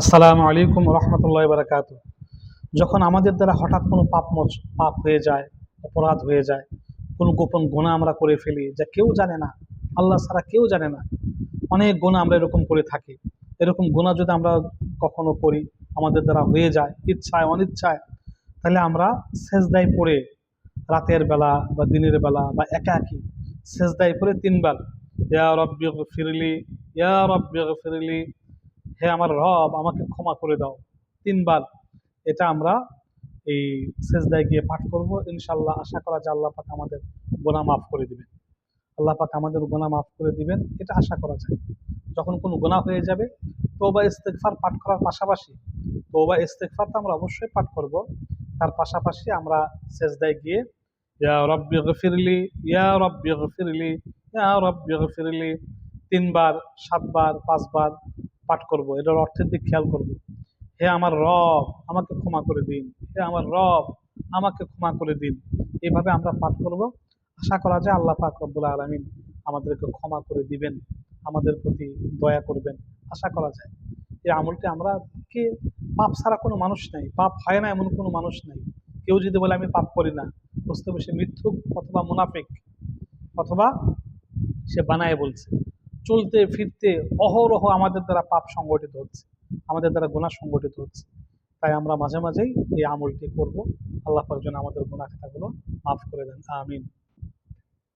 আসসালামু আলাইকুম রহমতুল্লাহ বারাকাতু। যখন আমাদের দ্বারা হঠাৎ কোনো পাপ হয়ে যায়, অপরাধ হয়ে যায়, কোনো গোপন গুনাহ আমরা করে ফেলি যা কেউ জানে না, আল্লাহ ছাড়া কেউ জানে না, অনেক গুনাহ আমরা এরকম করে থাকি। এরকম গুনাহ যদি আমরা কখনো করি, আমাদের দ্বারা হয়ে যায় ইচ্ছায় অনিচ্ছায়, তাহলে আমরা সেজদায় পড়ে রাতের বেলা বা দিনের বেলা বা একাকী সেজদায় পড়ে তিনবার ইয়া রব্বি গফিরলি, ইয়া রব্বি গফিরলি, হে আমার রব আমাকে ক্ষমা করে দাও, তিনবার এটা আমরা এই সেজদায় গিয়ে পাঠ করব। ইনশাল্লাহ আশা করা যায় আল্লাহ পাক আমাদের গুনাহ মাফ করে দিবেন। আল্লাহ পাক আমাদের গুনাহ মাফ করে দিবেন, এটা আশা করা যায়। যখন কোনো গুনাহ হয়ে যাবে, তওবা ইস্তেগফার পাঠ করার পাশাপাশি, তওবা ইস্তেগফার তো আমরা অবশ্যই পাঠ করব, তার পাশাপাশি আমরা সেজদায় গিয়ে ইয়া রব্বি গফিরলি, ইয়া রব্বি গফিরলি, ইয়া রব্বি গফিরলি তিনবার, সাতবার, পাঁচবার পাঠ করব। এটার অর্থের দিক খেয়াল করব। হে আমার রব আমাকে ক্ষমা করে দিন, হে আমার রব আমাকে ক্ষমা করে দিন। এইভাবে আমরা পাঠ করব। আশা করা যায় আল্লাহ পাক রব্বুল আলামিন আমাদেরকে ক্ষমা করে দিবেন, আমাদের প্রতি দয়া করবেন, আশা করা যায়। এই আমলটি আমরা কে, পাপ ছাড়া কোনো মানুষ নাই, পাপ হয় না এমন কোনো মানুষ নাই। কেউ যদি বলে আমি পাপ করি না, বুঝতে হবে সে মিথ্যুক অথবা মুনাফিক, অথবা সে বানায় বলছে। চলতে ফিরতে অহরহ আমাদের দ্বারা পাপ সংগঠিত হচ্ছে, আমাদের দ্বারা গুনাহ সংগঠিত হচ্ছে। তাই আমরা মাঝে মাঝেই এই আমলটি করব। আল্লাহ পাক যেন আমাদের গুনাহ খাতাগুলো মাফ করে দেন, আমিন।